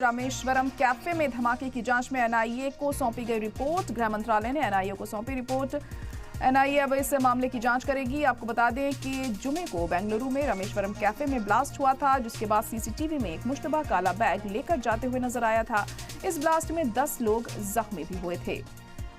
Rameswaram cafe में धमाके की जांच में एनआईए को सौंपी गई रिपोर्ट। गृह मंत्रालय ने एनआईए को सौंपी रिपोर्ट। एनआईए अब इस मामले की जांच करेगी। आपको बता दें कि जुमे को बेंगलुरु में रामेश्वरम कैफे में ब्लास्ट हुआ था, जिसके बाद सीसीटीवी में एक मुश्तबा काला बैग लेकर जाते हुए नजर आया था। इस ब्लास्ट में 10 लोग जख्मी भी हुए थे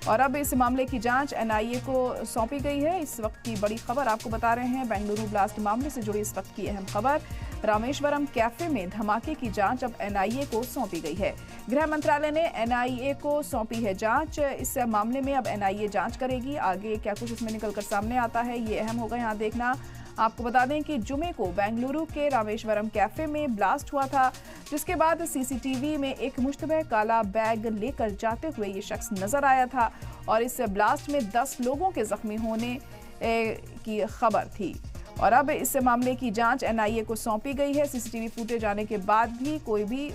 और अब इस मामले की जांच एनआईए को सौंपी गई है। इस वक्त की बड़ी खबर आपको बता रहे हैं, बेंगलुरु ब्लास्ट मामले से जुड़ी इस वक्त की अहम खबर। रामेश्वरम कैफे में धमाके की जांच अब एनआईए को सौंपी गई है। गृह मंत्रालय ने एनआईए को सौंपी है जांच। इस मामले में अब एनआईए जांच करेगी। आगे क्या कुछ इसमें निकलकर सामने आता है, ये अहम होगा यहाँ देखना। आपको बता दें कि जुमे को बेंगलुरु के रामेश्वरम कैफे में ब्लास्ट हुआ था, जिसके बाद सीसीटीवी में एक मुश्तबह काला बैग लेकर जाते हुए ये शख्स नजर आया था और इस ब्लास्ट में 10 लोगों के जख्मी होने की खबर थी। और अब इस मामले की जांच एनआईए को सौंपी गई है। सीसीटीवी फुटेज आने के बाद भी कोई भी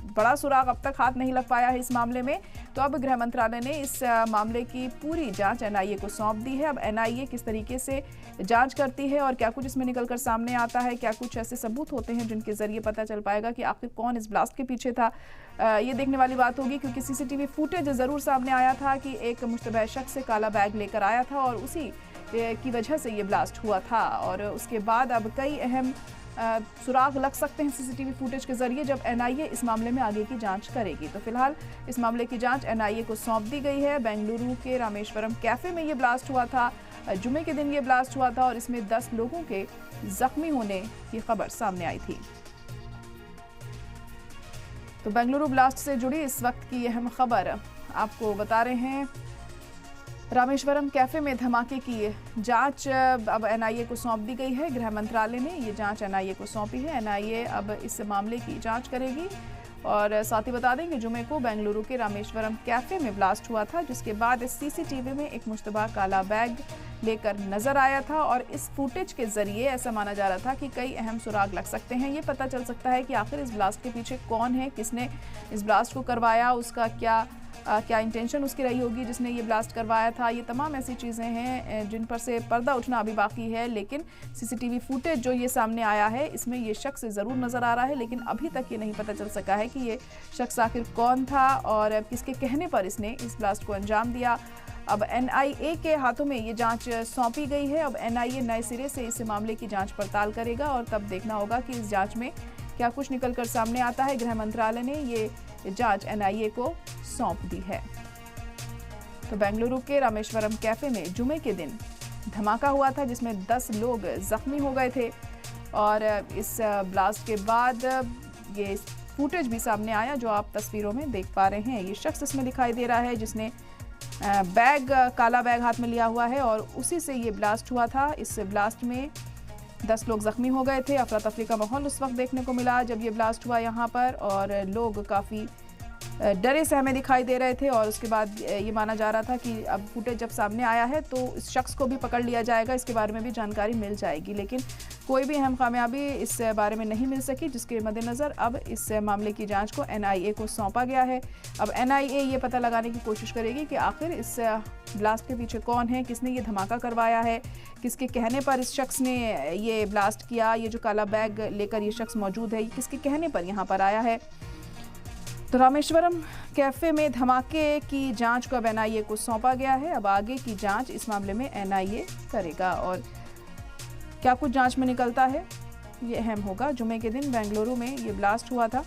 बड़ा सुराग अब तक हाथ नहीं लग पाया है इस मामले में, तो अब गृह मंत्रालय ने इस मामले की पूरी जांच एनआईए को सौंप दी है। अब एनआईए किस तरीके से जांच करती है और क्या कुछ इसमें निकलकर सामने आता है, क्या कुछ ऐसे सबूत होते हैं जिनके जरिए पता चल पाएगा कि आखिर कौन इस ब्लास्ट के पीछे था, ये देखने वाली बात होगी। क्योंकि सीसीटीवी फुटेज जरूर सामने आया था कि एक मुश्तबह शख्स से काला बैग लेकर आया था और उसी की वजह से ये ब्लास्ट हुआ था। और उसके बाद अब कई अहम सुराग लग सकते हैं सीसीटीवी फुटेज के जरिए जब एनआईए इस मामले में आगे की जांच करेगी। तो फिलहाल इस मामले की जांच एनआईए को सौंप दी गई है। बेंगलुरु के रामेश्वरम कैफे में ये ब्लास्ट हुआ था, जुमे के दिन ये ब्लास्ट हुआ था और इसमें 10 लोगों के जख्मी होने की खबर सामने आई थी। तो बेंगलुरु ब्लास्ट से जुड़ी इस वक्त की अहम खबर आपको बता रहे हैं। रामेश्वरम कैफे में धमाके की जांच अब एनआईए को सौंप दी गई है। गृह मंत्रालय ने ये जांच एनआईए को सौंपी है। एनआईए अब इस मामले की जांच करेगी। और साथ ही बता दें कि जुमे को बेंगलुरु के रामेश्वरम कैफे में ब्लास्ट हुआ था, जिसके बाद सीसीटीवी में एक मुश्तबा काला बैग लेकर नजर आया था और इस फुटेज के जरिए ऐसा माना जा रहा था कि कई अहम सुराग लग सकते हैं। ये पता चल सकता है कि आखिर इस ब्लास्ट के पीछे कौन है, किसने इस ब्लास्ट को करवाया, उसका क्या इंटेंशन उसकी रही होगी जिसने ये ब्लास्ट करवाया था। ये तमाम ऐसी चीज़ें हैं जिन पर से पर्दा उठना अभी बाकी है। लेकिन सीसीटीवी फुटेज जो ये सामने आया है, इसमें ये शख्स ज़रूर नज़र आ रहा है, लेकिन अभी तक ये नहीं पता चल सका है कि ये शख्स आखिर कौन था और किसके कहने पर इसने इस ब्लास्ट को अंजाम दिया। अब एनआईए के हाथों में ये जांच सौंपी गई है। अब एनआईए नए सिरे से इस मामले की जांच पड़ताल करेगा और तब देखना होगा कि इस जांच में क्या कुछ निकलकर सामने आता है। गृह मंत्रालय ने ये जांच एनआईए को सौंप दी है। तो बेंगलुरु के रामेश्वरम कैफे में जुमे के दिन धमाका हुआ था, जिसमें 10 लोग जख्मी हो गए थे और इस ब्लास्ट के बाद ये फुटेज भी सामने आया जो आप तस्वीरों में देख पा रहे हैं। ये शख्स इसमें दिखाई दे रहा है जिसने काला बैग हाथ में लिया हुआ है और उसी से ये ब्लास्ट हुआ था। इस ब्लास्ट में 10 लोग जख्मी हो गए थे। अफरा तफरी का माहौल उस वक्त देखने को मिला जब ये ब्लास्ट हुआ यहाँ पर, और लोग काफ़ी डरे सहमे दिखाई दे रहे थे। और उसके बाद ये माना जा रहा था कि अब फुटेज जब सामने आया है तो इस शख्स को भी पकड़ लिया जाएगा, इसके बारे में भी जानकारी मिल जाएगी। लेकिन कोई भी अहम कामयाबी इस बारे में नहीं मिल सकी, जिसके मद्देनज़र अब इस मामले की जांच को एनआईए को सौंपा गया है। अब एनआईए ये पता लगाने की कोशिश करेगी कि आखिर इस ब्लास्ट के पीछे कौन है, किसने ये धमाका करवाया है, किसके कहने पर इस शख्स ने ये ब्लास्ट किया, ये जो काला बैग लेकर ये शख्स मौजूद है, किसके कहने पर यहाँ पर आया है। तो रामेश्वरम कैफे में धमाके की जांच को अब एनआईए को सौंपा गया है। अब आगे की जांच इस मामले में एनआईए करेगा और क्या कुछ जांच में निकलता है ये अहम होगा। जुमे के दिन बेंगलुरु में ये ब्लास्ट हुआ था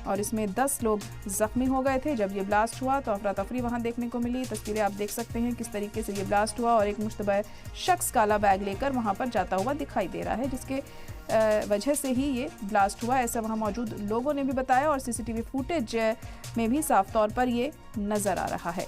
और इसमें 10 लोग जख्मी हो गए थे। जब ये ब्लास्ट हुआ तो अफरा तफरी वहाँ देखने को मिली। तस्वीरें आप देख सकते हैं किस तरीके से ये ब्लास्ट हुआ और एक मुश्तबह शख्स काला बैग लेकर वहाँ पर जाता हुआ दिखाई दे रहा है, जिसके वजह से ही ये ब्लास्ट हुआ, ऐसा वहाँ मौजूद लोगों ने भी बताया और सीसीटीवी फुटेज में भी साफ तौर पर ये नज़र आ रहा है।